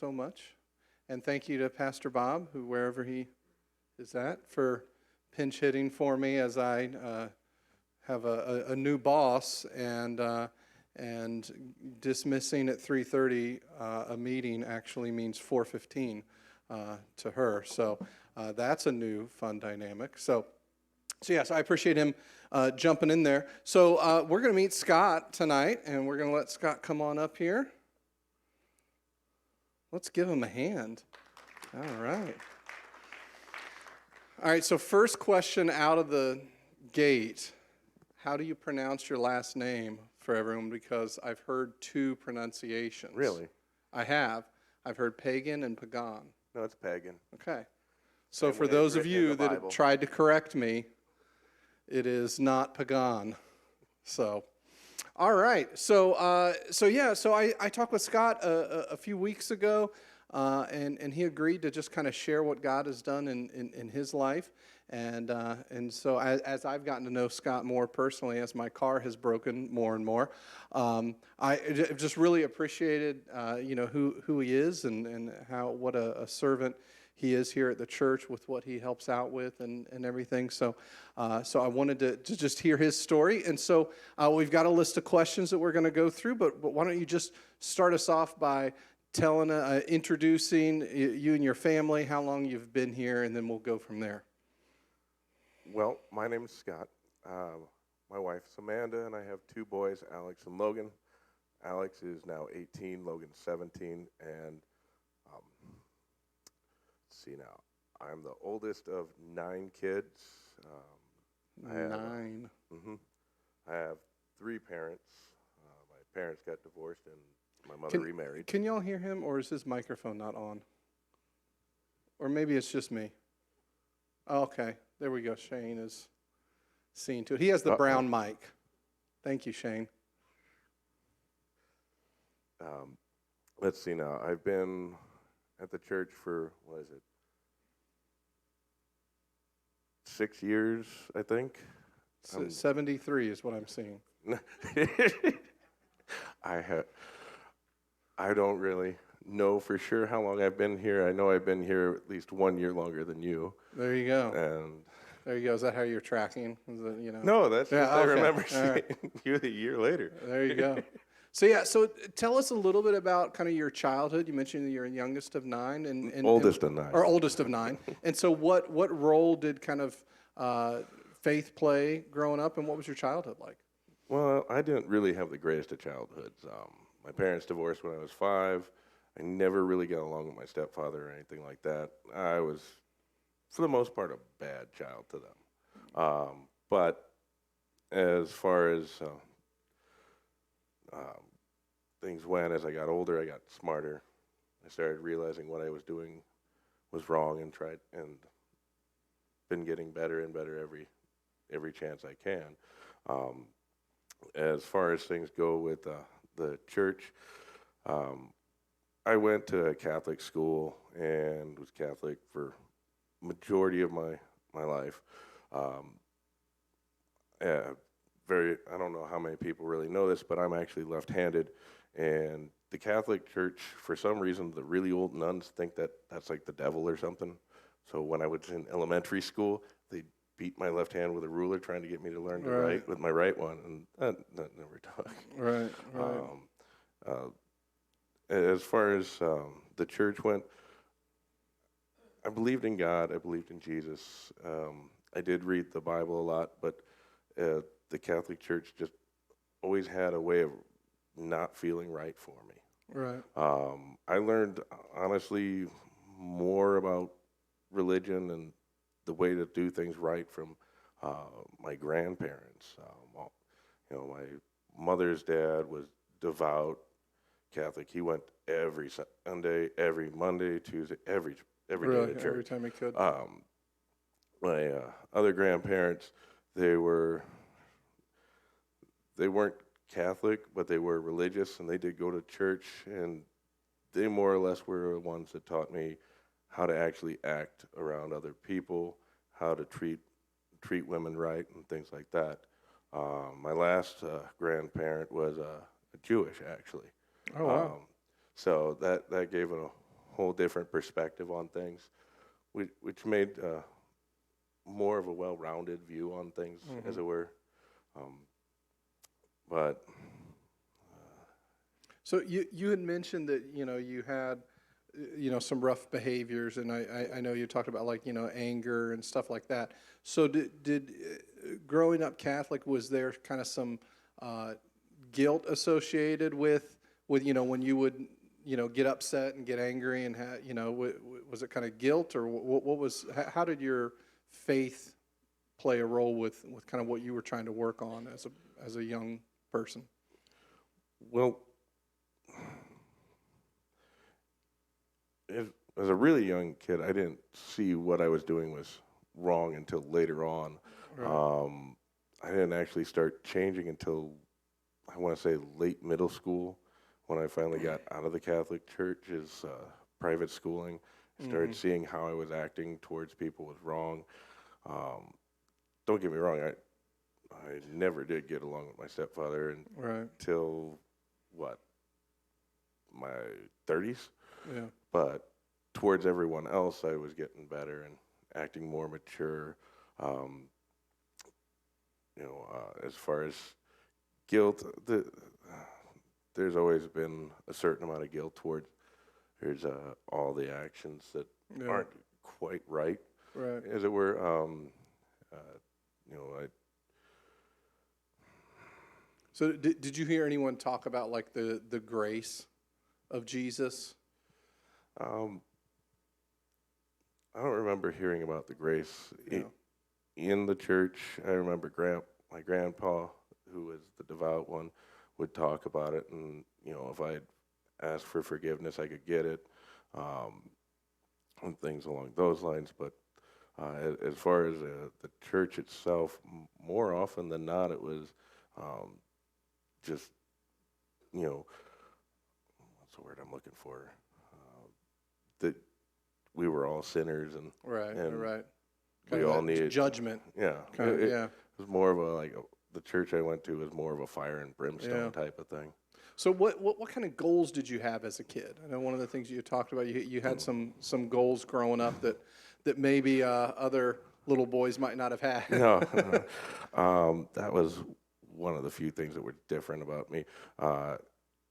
so much. And thank you to Pastor Bob, who wherever he is at, for pinch hitting for me as I have a new boss and dismissing at 3:30 a meeting actually means 4:15 to her. So that's a new fun dynamic. So yes, I appreciate him jumping in there. So we're going to meet Scott tonight, and we're going to let Scott come on up here. Let's give him a hand. All right. All right, so first question out of the gate. How do you pronounce your last name for everyone? Because I've heard two pronunciations. Really? I have. I've heard pagan and pagan. No, it's pagan. Okay. So And for it's those of written in you the that Bible. have tried to correct me, it is not pagan. So, all right. So I talked with Scott a few weeks ago, and he agreed to just kind of share what God has done in his life. And so as I've gotten to know Scott more personally, as my car has broken more and more, I just really appreciated who he is and what a servant he is here at the church with what he helps out with and everything. So I wanted to just hear his story. And so we've got a list of questions that we're going to go through, but why don't you just start us off by introducing you and your family, how long you've been here, and then we'll go from there. Well, my name is Scott. My wife's Amanda, and I have two boys, Alex and Logan. Alex is now 18, Logan's 17, and let's see now. I'm the oldest of 9 kids. 9. I have 3 parents. My parents got divorced, and my mother remarried. Can y'all hear him, or is his microphone not on? Or maybe it's just me. Oh, okay, there we go. Shane is seeing to it. He has the brown mic. Thank you, Shane. Let's see now. I've been at the church for, 6 years, I think. 73 is what I'm seeing. I don't really know for sure how long I've been here. I know I've been here at least 1 year longer than you. There you go. And there you go. Is that how you're tracking? No, that's just I remember seeing right. you a year later. There you go. So tell us a little bit about kind of your childhood. You mentioned that you're the youngest of 9. and oldest of 9. Or oldest of 9. And so what role did kind of faith play growing up, and what was your childhood like? Well, I didn't really have the greatest of childhoods. My parents divorced when I was 5. I never really got along with my stepfather or anything like that. I was, for the most part, a bad child to them. But as far as things went, as I got older, I got smarter. I started realizing what I was doing was wrong, and been getting better and better every chance I can. As far as things go with the church, I went to a Catholic school and was Catholic for majority of my life. I don't know how many people really know this, but I'm actually left-handed, and the Catholic Church, for some reason, the really old nuns think that that's like the devil or something. So when I was in elementary school, they beat my left hand with a ruler trying to get me to learn to write with my right one, and that never took. Right. As far as the church went, I believed in God. I believed in Jesus. I did read the Bible a lot, but the Catholic Church just always had a way of not feeling right for me. Right. I learned, honestly, more about religion and the way to do things right from my grandparents. My mother's dad was devout Catholic. He went every Sunday, every Monday, Tuesday, every day to church. Every time he could. My other grandparents, they weren't Catholic, but they were religious, and they did go to church, and they more or less were the ones that taught me how to actually act around other people, how to treat women right, and things like that. My last grandparent was Jewish, actually. Oh, wow. So that gave a whole different perspective on things, which made more of a well-rounded view on things, as it were. But So you had mentioned that, you had, some rough behaviors, and I know you talked about, like, anger and stuff like that. So did growing up Catholic, was there kind of some guilt associated with when you would, get upset and get angry, and was it kind of guilt, or what was, how did your faith play a role with kind of what you were trying to work on as a young person? well, as a really young kid, I didn't see what I was doing was wrong until later on. Right. I didn't actually start changing until, I want to say, late middle school, when I finally got out of the Catholic Church's private schooling. Started seeing how I was acting towards people was wrong. Um, don't get me wrong, I never did get along with my stepfather Right. until, what, my 30s? Yeah. But towards everyone else, I was getting better and acting more mature. Um, as far as guilt, there's always been a certain amount of guilt towards all the actions that Yeah. aren't quite right, Right. as it were. I So did you hear anyone talk about, like, the grace of Jesus? um, I don't remember hearing about the grace Yeah. in the church. I remember my grandpa, who was the devout one, would talk about it, and if I asked for forgiveness, I could get it, and things along those lines. But as far as the church itself, more often than not, it was just, what's the word I'm looking for? That we were all sinners, and Right. Right. we Kind of all that needed, judgment. yeah. Kind of, It yeah. was more of the church I went to was more of a fire and brimstone Yeah. type of thing. So what kind of goals did you have as a kid? I know one of the things you talked about, you had some goals growing up that maybe other little boys might not have had. No, that was one of the few things that were different about me.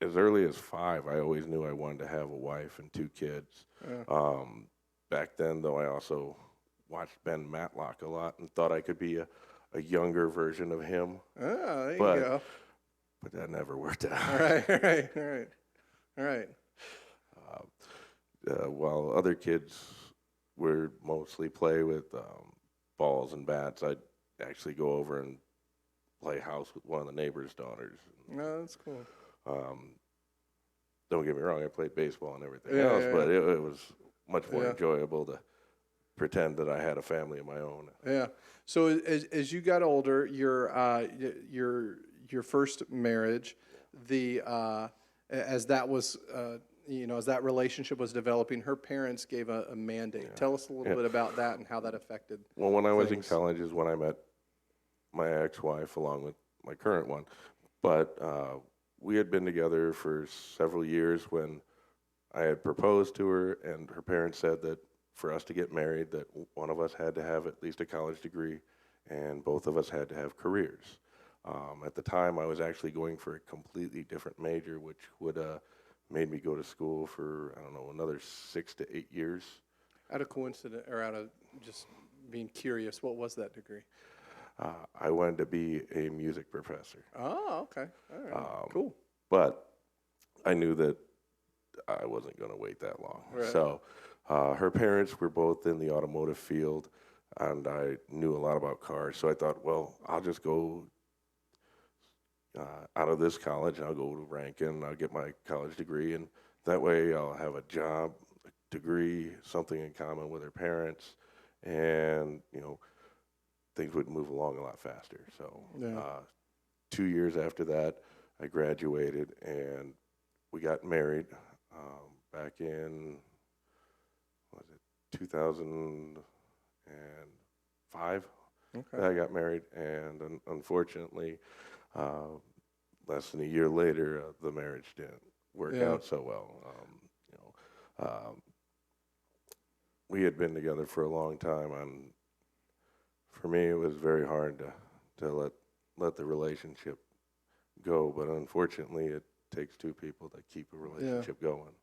As early as 5, I always knew I wanted to have a wife and 2 kids. Yeah. Back then, though, I also watched Ben Matlock a lot and thought I could be a younger version of him, Ah, there you but go. but that never worked All out. right. All right. All right. All right. While other kids would mostly play with balls and bats, I'd actually go over and play house with one of the neighbor's daughters. No, that's cool. Um, don't get me wrong, I played baseball and everything Yeah. else, Yeah. but it was much more Yeah. enjoyable to pretend that I had a family of my own. Yeah. So as you got older, your first marriage, as that was as that relationship was developing, her parents gave a mandate. Yeah. Tell us a little Yeah. bit about that and how that affected Well, when I was in things. college is when I met my ex-wife along with my current one, but we had been together for several years when I had proposed to her, and her parents said that for us to get married, that one of us had to have at least a college degree, and both of us had to have careers. At the time, I was actually going for a completely different major, which would made me go to school for, I don't know, another 6 to 8 years. Out of coincidence, or out of just being curious, what was that degree? I wanted to be a music professor, Oh, okay. All right. Cool. but I knew that I wasn't going to wait that long. Right. So her parents were both in the automotive field, and I knew a lot about cars. So I thought, well, I'll just go out of this college, and I'll go to Rankin, I'll get my college degree, and that way I'll have a job, a degree, something in common with her parents, and, things would move along a lot faster. So Yeah. 2 years after that, I graduated, and we got married back in, what was it, 2005. Okay. I got married, and unfortunately, less than a year later, the marriage didn't work Yeah. out so well. we had been together for a long time, and for me, it was very hard to let the relationship go. But unfortunately, it takes two people to keep a relationship going.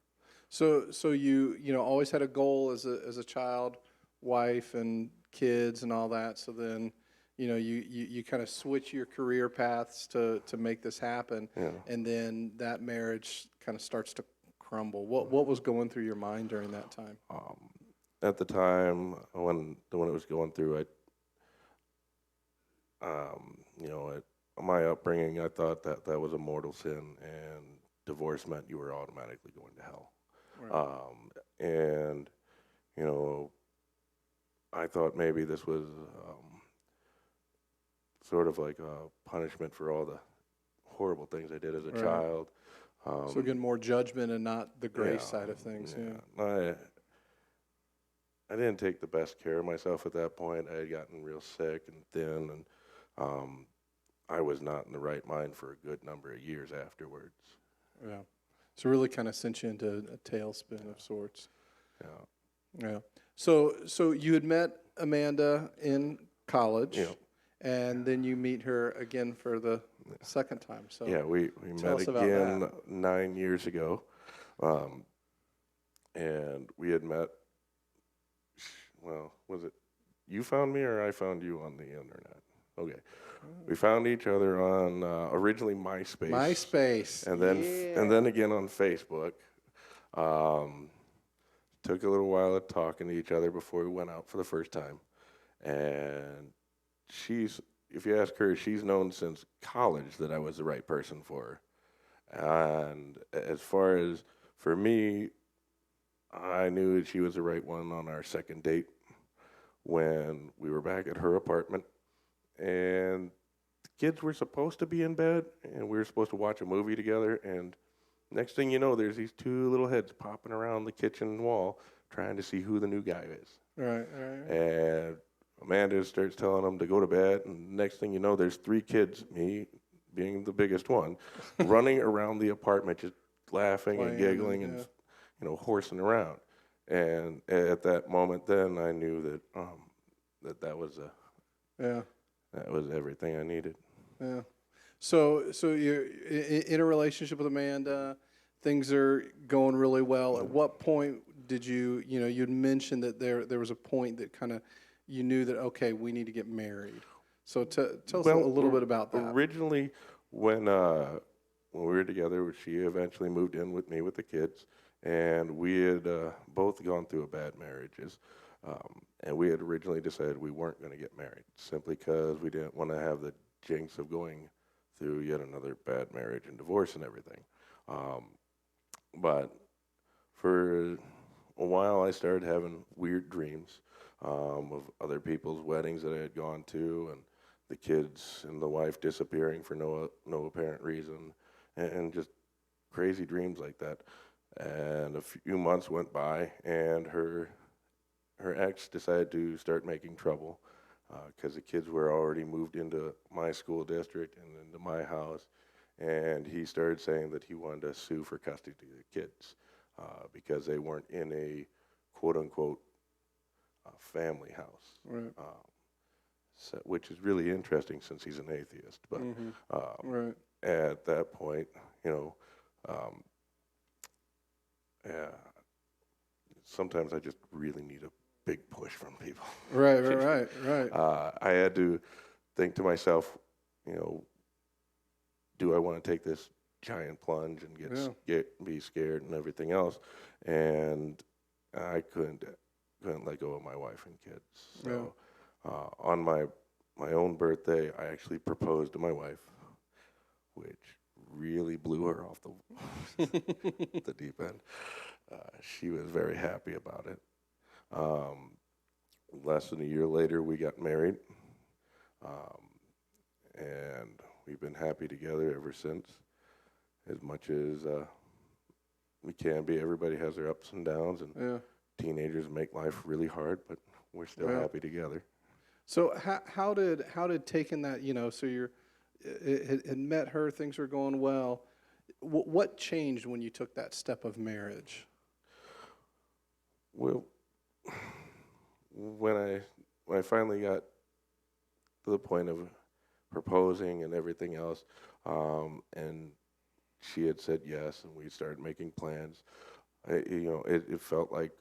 So you know always had a goal as a child, wife and kids and all that. So then, you know, you kind of switch your career paths to make this happen, Yeah. and then that marriage kind of starts to crumble. What was going through your mind during that time? At the time when it was going through, you know, my upbringing, I thought that was a mortal sin, and divorce meant you were automatically going to hell. Right. And you know, I thought maybe this was sort of like a punishment for all the horrible things I did as a Right. child. So again, more judgment and not the grace Yeah, side of things. Yeah. yeah. I didn't take the best care of myself at that point. I had gotten real sick and thin, and I was not in the right mind for a good number of years afterwards. Yeah. So really kind of sent you into a tailspin of sorts. Yeah. Yeah. So you had met Amanda in college, Yeah. and then you meet her again for the second time. So Yeah, we tell met us about again that. 9 years ago, and we had met. Well, was it you found me or I found you on the internet? Okay, we found each other on originally MySpace, MySpace. and Yeah. then again on Facebook. Um, Took a little while of talking to each other before we went out for the first time, and if you ask her, she's known since college that I was the right person for her. And as far as for me, I knew that she was the right one on our second date when we were back at her apartment, and the kids were supposed to be in bed, and we were supposed to watch a movie together, and next thing you know, there's these two little heads popping around the kitchen wall trying to see who the new guy is. Right. And Amanda starts telling them to go to bed, and next thing you know, there's three kids, me being the biggest one, running around the apartment just laughing and Playing giggling and, and horsing around. And at that moment, then I knew that Yeah. that was everything I needed. Yeah. So you're in a relationship with Amanda. Things are going really well. At what point did you'd mentioned that there was a point that kind of you knew that, okay, we need to get married. So tell us a little bit about that. Originally, when we were together, she eventually moved in with me with the kids, and we had both gone through a bad marriages. And we had originally decided we weren't going to get married simply because we didn't want to have the jinx of going through yet another bad marriage and divorce and everything. But for a while, I started having weird dreams of other people's weddings that I had gone to, and the kids and the wife disappearing for no apparent reason, and just crazy dreams like that. And a few months went by, and her ex decided to start making trouble because the kids were already moved into my school district and into my house, and he started saying that he wanted to sue for custody of the kids because they weren't in a quote-unquote family house, Right. which is really interesting since he's an atheist. But Right. at that point, um, yeah, sometimes I just really need a big push from people. Right. I had to think to myself, do I want to take this giant plunge and be scared and everything else? And I couldn't let go of my wife and kids. So on my own birthday, I actually proposed to my wife, which really blew her off the deep end. She was very happy about it. Less than a year later, we got married, and we've been happy together ever since. As much as we can be, everybody has their ups and downs, and teenagers make life really hard, but we're still happy together. So how did taking that, so had met her, things were going well. What changed when you took that step of marriage? Well, when I finally got to the point of proposing and everything else, and she had said yes, and we started making plans. It felt like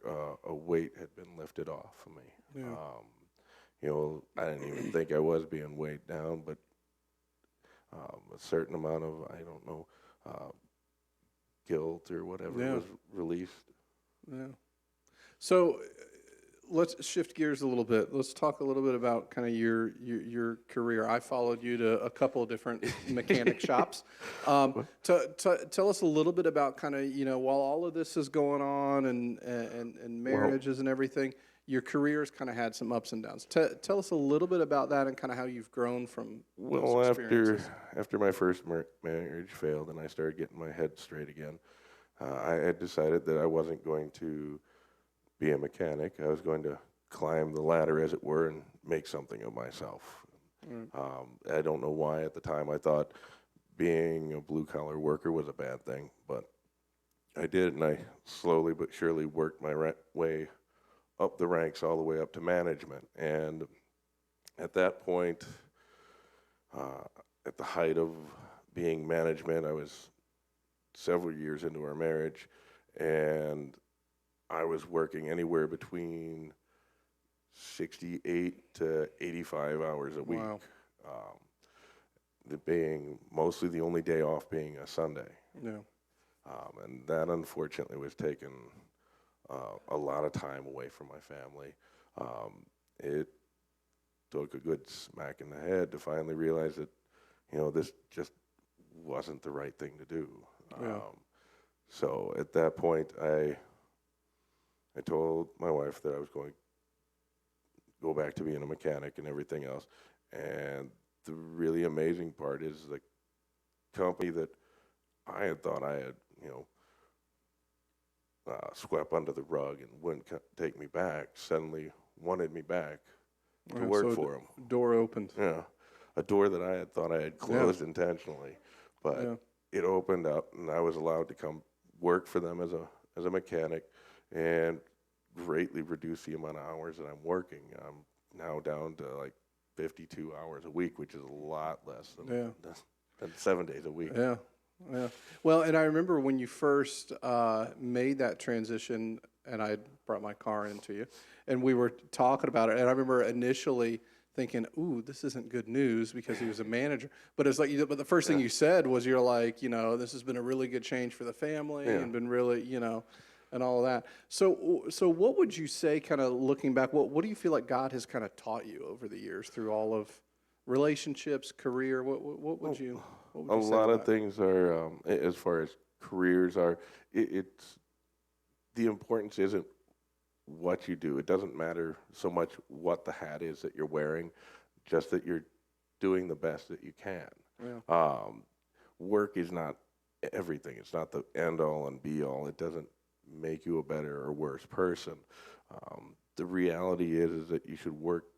a weight had been lifted off of me. Yeah. I didn't even think I was being weighed down, but a certain amount of, I don't know, guilt or whatever Yeah. was released. Yeah. So let's shift gears a little bit. Let's talk a little bit about kind of your career. I followed you to a couple of different mechanic shops. Tell us a little bit about kind of, while all of this is going on and marriages and everything, your career's kind of had some ups and downs. Tell us a little bit about that and kind of how you've grown from Well, those experiences. after my first marriage failed and I started getting my head straight again, I had decided that I wasn't going to be a mechanic. I was going to climb the ladder, as it were, and make something of myself. I don't know why at the time I thought being a blue-collar worker was a bad thing, but I did, and I slowly but surely worked my way up the ranks all the way up to management. And at that point, at the height of being management, I was several years into our marriage, and I was working anywhere between 68 to 85 hours a week. Wow. Being mostly the only day off being a Sunday. Yeah. And that unfortunately was taking a lot of time away from my family. It took a good smack in the head to finally realize that, this just wasn't the right thing to do. Yeah. So at that point, I told my wife that I was going to go back to being a mechanic and everything else. And the really amazing part is the company that I had thought I had, swept under the rug and wouldn't take me back, suddenly wanted me back to Yeah, work so for them. Door opened. Yeah, a door that I had thought I had closed intentionally, but Yeah. it opened up, and I was allowed to come work for them as a mechanic, and greatly reduce the amount of hours that I'm working. I'm now down to like 52 hours a week, which is a lot less than 7 days a week. Yeah, yeah. Well, and I remember when you first made that transition, and I brought my car into you, and we were talking about it. And I remember initially thinking, "Ooh, this isn't good news," because he was a manager. But it's like, but the first thing you said was, "You're like, this has been a really good change for the family, and been really, and all of that." So what would you say, kind of looking back? What do you feel like God has kind of taught you over the years through all of relationships, career? What would you? What would A you say lot to of that? things are, as far as careers are, it's the importance isn't what you do. It doesn't matter so much what the hat is that you're wearing, just that you're doing the best that you can. Yeah. Work is not everything. It's not the end all and be all. It doesn't make you a better or worse person. The reality is that you should work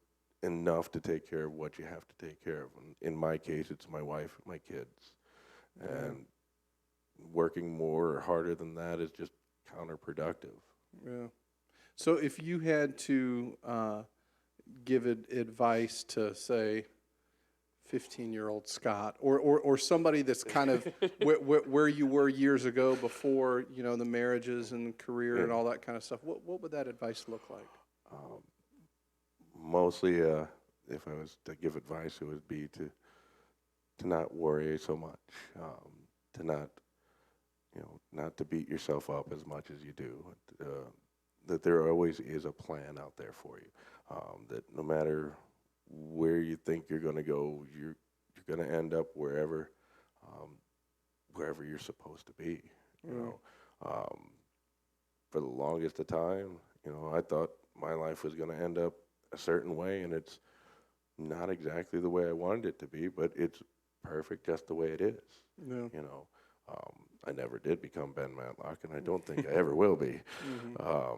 enough to take care of what you have to take care of. And in my case, it's my wife and my kids. And working more or harder than that is just counterproductive. Yeah. So if you had to give advice to, say, 15-year-old Scott, or somebody that's kind of where you were years ago before, the marriages and career and all that kind of stuff, what would that advice look like? Mostly, if I was to give advice, it would be to not worry so much, to not, not to beat yourself up as much as you do. That there always is a plan out there for you. That no matter where you think you're going to go, you're going to end up wherever you're supposed to be. For the longest of time, I thought my life was going to end up a certain way, and it's not exactly the way I wanted it to be, but it's perfect just the way it is. Yeah. I never did become Ben Matlock, and I don't think I ever will be. I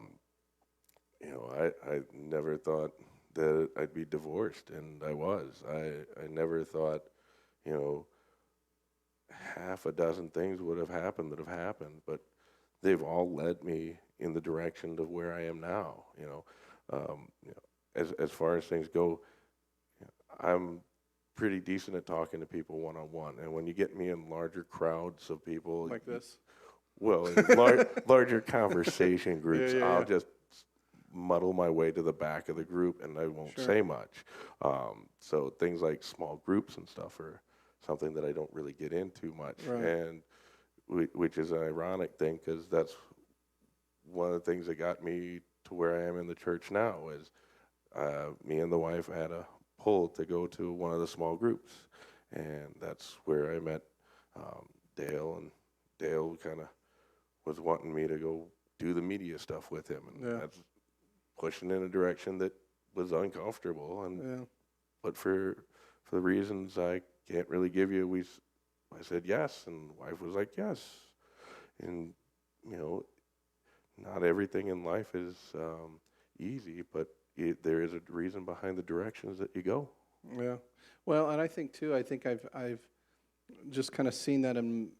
never thought that I'd be divorced, and I was. I never thought, half a dozen things would have happened that have happened, but they've all led me in the direction of where I am now. as far as things go, I'm pretty decent at talking to people one-on-one. And when you get me in larger crowds of people, Like this? well, in larger conversation groups, Yeah, I'll yeah. just muddle my way to the back of the group and I won't Sure. say much. So things like small groups and stuff are something that I don't really get into much. Right. And which is an ironic thing, because that's one of the things that got me to where I am in the church now is me and the wife had a pull to go to one of the small groups. And that's where I met Dale, and Dale kind of was wanting me to go do the media stuff with him. And that's pushing in a direction that was uncomfortable. And but for the reasons I can't really give you, I said yes, and wife was like yes. And not everything in life is easy, but there is a reason behind the directions that you go. Yeah. Well, and I think too, I've just kind of seen that in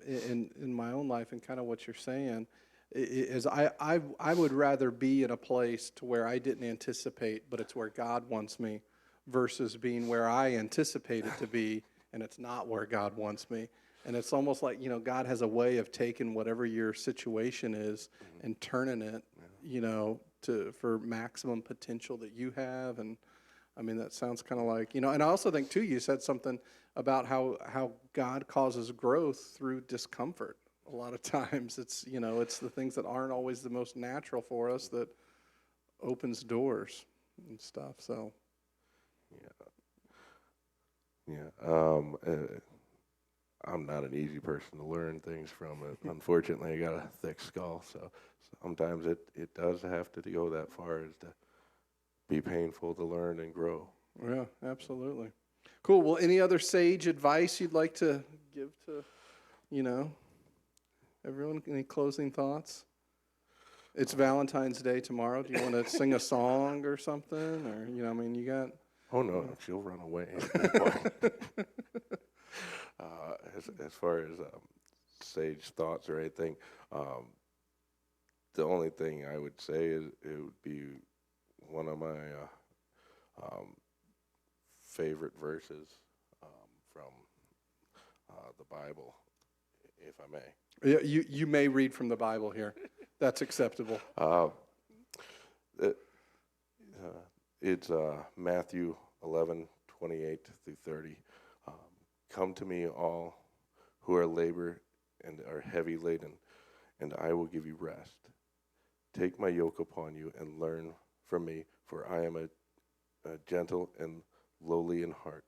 my own life, and kind of what you're saying is I would rather be in a place to where I didn't anticipate, but it's where God wants me, versus being where I anticipated to be and it's not where God wants me. And it's almost like, God has a way of taking whatever your situation is and turning it, for maximum potential that you have. And I mean, that sounds kind of like, and I also think too, you said something about how God causes growth through discomfort. A lot of times it's, it's the things that aren't always the most natural for us that opens doors and stuff. So. I'm not an easy person to learn things from. Unfortunately, I got a thick skull, so sometimes it does have to go that far as to be painful to learn and grow. Yeah, absolutely. Cool. Well, any other sage advice you'd like to give to, everyone? Any closing thoughts? It's Valentine's Day tomorrow. Do you want to sing a song or something? Or, you got... Oh, no, she'll run away. As far as sage thoughts or anything, the only thing I would say is it would be one of my favorite verses from the Bible, if I may. Yeah, you may read from the Bible here. That's acceptable. It's Matthew 11:28 through 30. Come to me, all who are labor and are heavy laden, and I will give you rest. Take my yoke upon you and learn from me, for I am a gentle and lowly in heart,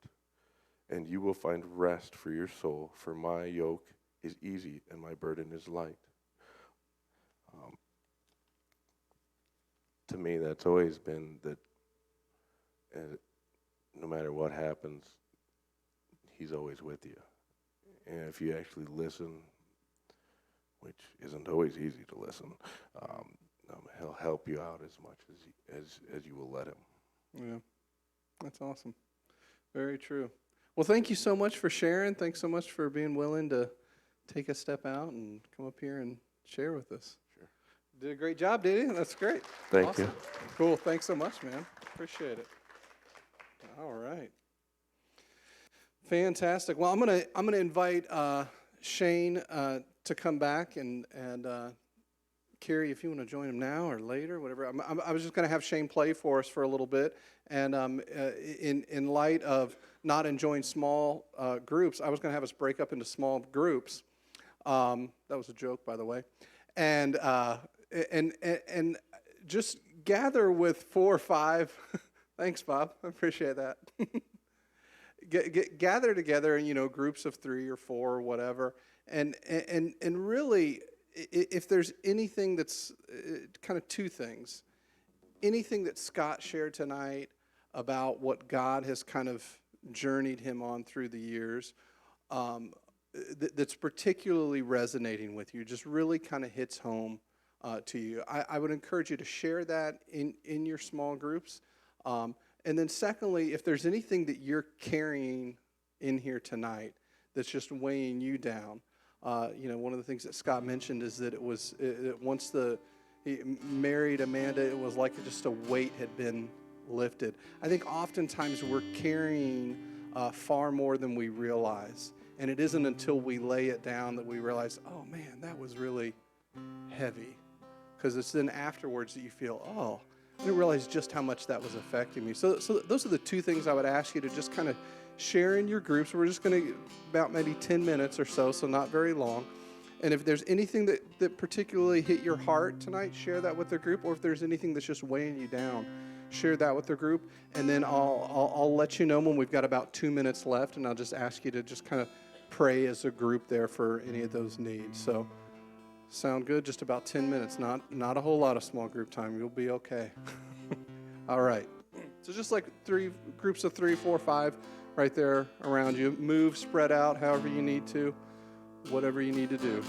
and you will find rest for your soul, for my yoke is easy and my burden is light. To me, that's always been that no matter what happens, he's always with you. And if you actually listen, which isn't always easy to listen, he'll help you out as much as you will let him. Yeah, that's awesome. Very true. Well, thank you so much for sharing. Thanks so much for being willing to take a step out and come up here and share with us. Sure. Did a great job, did you? That's great. Thank you. Cool. Thanks so much, man. Appreciate it. All right. Fantastic. Well, I'm gonna invite Shane to come back, and Carrie, if you want to join him now or later, whatever. I was just going to have Shane play for us for a little bit, and in light of not enjoying small groups, I was going to have us break up into small groups. That was a joke, by the way, and just gather with 4 or 5. Thanks, Bob. I appreciate that. Gather together in groups of 3 or 4 or whatever, and really, if there's anything that's kind of 2 things, anything that Scott shared tonight about what God has kind of journeyed him on through the years, that's particularly resonating with you, just really kind of hits home to you. I would encourage you to share that in your small groups. And then secondly, if there's anything that you're carrying in here tonight that's just weighing you down, one of the things that Scott mentioned is that once he married Amanda, it was like just a weight had been lifted. I think oftentimes we're carrying far more than we realize. And it isn't until we lay it down that we realize, oh man, that was really heavy. Because it's then afterwards that you feel, oh, I didn't realize just how much that was affecting me. So those are the two things I would ask you to just kind of share in your groups. We're just going to about maybe 10 minutes or so not very long. And if there's anything that particularly hit your heart tonight, share that with the group. Or if there's anything that's just weighing you down, share that with the group. And then I'll let you know when we've got about 2 minutes left, and I'll just ask you to just kind of pray as a group there for any of those needs. So sound good? Just about 10 minutes, not a whole lot of small group time. You'll be okay. All right. So just like 3 groups of 3, 4, 5 right there around you. Move, spread out however you need to, whatever you need to do.